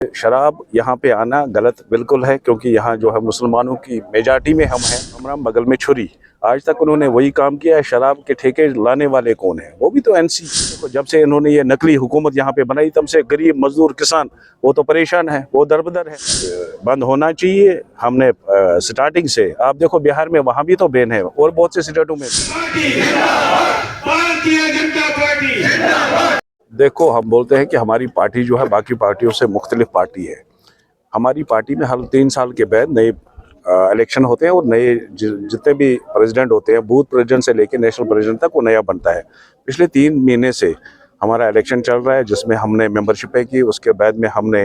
शराब यहाँ पे आना गलत बिल्कुल है, क्योंकि यहाँ जो है मुसलमानों की मेजॉरिटी में हम हैं। हमारा बगल में छुरी, आज तक उन्होंने वही काम किया है। शराब के ठेके लाने वाले कौन है? वो भी तो एनसी। देखो, जब से इन्होंने ये नकली हुकूमत यहाँ पे बनाई, तब से गरीब मजदूर किसान वो तो परेशान है, वो दरबदर है। बंद होना चाहिए। हमने स्टार्टिंग से आप देखो, बिहार में वहाँ भी तो बैन है और बहुत से स्टेटों में। देखो, हम बोलते हैं कि हमारी पार्टी जो है बाकी पार्टियों से मुख्तलिफ पार्टी है। हमारी पार्टी में हर 3 साल के बाद नए इलेक्शन होते हैं और नए जितने भी प्रेसिडेंट होते हैं, बूथ प्रेसिडेंट से लेकर नेशनल प्रेसिडेंट तक, वो नया बनता है। पिछले 3 महीने से हमारा इलेक्शन चल रहा है, जिसमें हमने मेंबरशिपें की, उसके बाद में हमने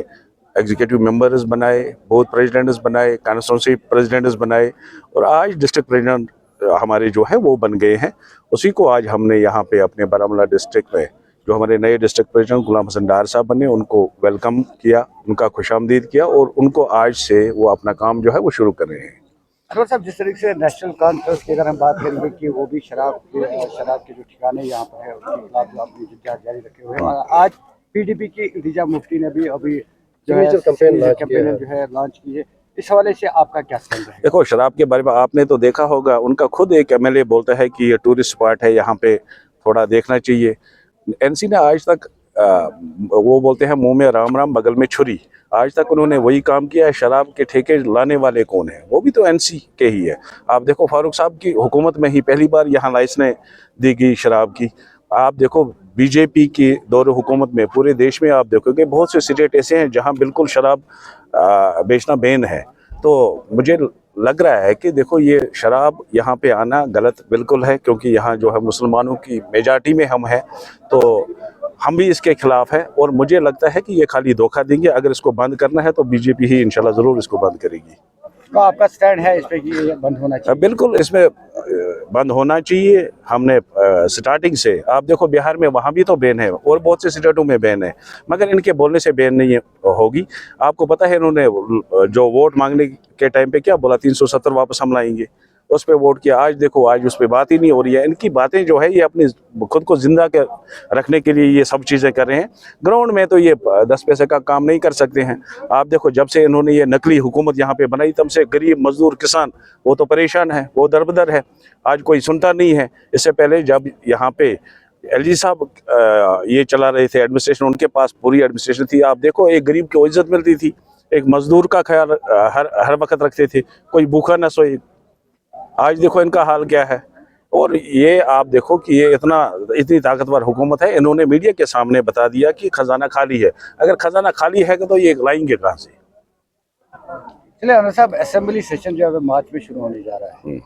एग्जीक्यूटिव मेंबर्स बनाए, बूथ प्रेसिडेंट्स बनाए, कॉन्स्टिट्यूंसी प्रेसिडेंट्स बनाए, और आज डिस्ट्रिक्ट प्रेसिडेंट हमारे जो है वो बन गए हैं। उसी को आज हमने यहाँ पे अपने बारामूला डिस्ट्रिक्ट में जो हमारे नए डिस्ट्रिक्ट प्रेसिडेंट गुलाम हसन डार साहब बने, उनको वेलकम किया, उनका खुशामदीद किया, और उनको आज से वो अपना काम जो है वो शुरू कर रहे हैं। अनवर साहब, जिस तरीके से नेशनल कॉन्फ्रेंस की अगर हम बात करेंगे कि वो भी शराब के जो ठिकाने यहाँ पर है उसके खिलाफ जो आपने इजहार जारी रखे हुए हैं, आज पीडीपी की इल्तिजा मुफ्ती ने भी अभी कैंपेन जो है लॉन्च की है, इस हवाले से आपका क्या कहना है? देखो, शराब के बारे में आपने तो देखा होगा, उनका खुद एक एमएलए बोलता है कि ये टूरिस्ट स्पॉट है, यहाँ पे थोड़ा देखना चाहिए। एनसी ने आज तक वो बोलते हैं मुंह में राम राम बगल में छुरी, आज तक उन्होंने वही काम किया है। शराब के ठेके लाने वाले कौन है? वो भी तो एनसी के ही है। आप देखो, फारूक साहब की हुकूमत में ही पहली बार यहाँ लाइसेंस दी गई शराब की। आप देखो, बीजेपी की दौर हुकूमत में पूरे देश में आप देखोगे बहुत से स्टेट ऐसे हैं जहाँ बिल्कुल शराब बेचना बैन है। तो मुझे लग रहा है कि देखो, ये शराब यहाँ पे आना गलत बिल्कुल है, क्योंकि यहाँ जो है मुसलमानों की मेजॉरिटी में हम हैं, तो हम भी इसके खिलाफ हैं। और मुझे लगता है कि ये खाली धोखा देंगे। अगर इसको बंद करना है तो बीजेपी ही इंशाल्लाह ज़रूर इसको बंद करेगी। तो आपका स्टैंड है इस पे कि ये बंद होना चाहिए? बिल्कुल, इसमें बंद होना चाहिए। हमने स्टार्टिंग से आप देखो, बिहार में वहाँ भी तो बैन है और बहुत से स्टेटों में बैन है, मगर इनके बोलने से बैन नहीं होगी। आपको पता है, इन्होंने जो वोट मांगने के टाइम पे क्या बोला, 370 वापस हम लाएंगे, उस पर वोट किया। आज देखो, आज उस पर बात ही नहीं हो रही है। इनकी बातें जो है ये अपनी खुद को जिंदा रखने के लिए ये सब चीज़ें कर रहे हैं। ग्राउंड में तो ये 10 पैसे का काम नहीं कर सकते हैं। आप देखो, जब से इन्होंने ये नकली हुकूमत यहाँ पे बनाई, तब से गरीब मजदूर किसान वो तो परेशान है, वो दरबदर है। आज कोई सुनता नहीं है। इससे पहले जब यहाँ पे एलजी साहब ये चला रहे थे एडमिनिस्ट्रेशन, उनके पास पूरी एडमिनिस्ट्रेशन थी। आप देखो, एक गरीब को इज्जत मिलती थी, एक मजदूर का ख्याल हर वक्त रखते थे, कोई भूखा न सोए। आज देखो इनका हाल क्या है। और ये आप देखो कि ये इतनी ताकतवर हुकूमत है, इन्होंने मीडिया के सामने बता दिया कि खजाना खाली है। अगर खजाना खाली है तो ये लाएंगे कहाँ से? चलिए अनवर साहब, असेंबली सेशन जो है मार्च में शुरू होने जा रहा है,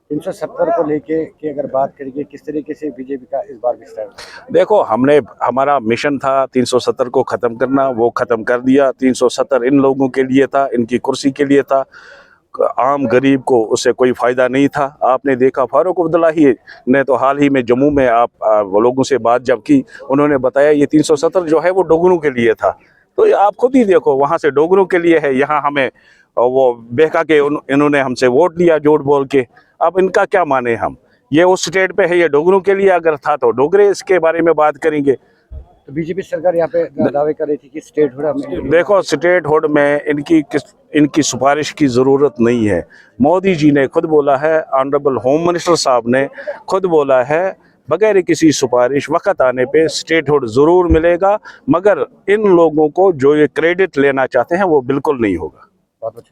370 को लेके कि अगर बात करेंगे, किस तरीके से बीजेपी का इस बार विस्तार? देखो, हमारा मिशन था 370 को ख़त्म करना, वो ख़त्म कर दिया। 370 इन लोगों के लिए था, इनकी कुर्सी के लिए था। आम गरीब को उससे कोई फ़ायदा नहीं था। आपने देखा, फारूक अब्दुल्लाही ने तो हाल ही में जम्मू में वो लोगों से बात जब की, उन्होंने बताया ये 370 जो है वो डोगरों के लिए था। तो ये आप खुद ही देखो, वहाँ से डोगरों के लिए है, यहाँ हमें वो बहका के इन्होंने हमसे वोट लिया झूठ बोल के। अब इनका क्या माने हम? ये उस स्टेट पे है, ये डोगरों के लिए अगर था तो डोगरे इसके बारे में बात करेंगे। तो बीजेपी सरकार यहाँ पे दावे कर रही थी कि स्टेट हुड, देखो, स्टेट हुड में इनकी सिफारिश की ज़रूरत नहीं है। मोदी जी ने खुद बोला है, ऑनरेबल होम मिनिस्टर साहब ने खुद बोला है, बगैर किसी सिफारिश वक्त आने पे स्टेट हुड ज़रूर मिलेगा, मगर इन लोगों को जो ये क्रेडिट लेना चाहते हैं वो बिल्कुल नहीं होगा। बहुत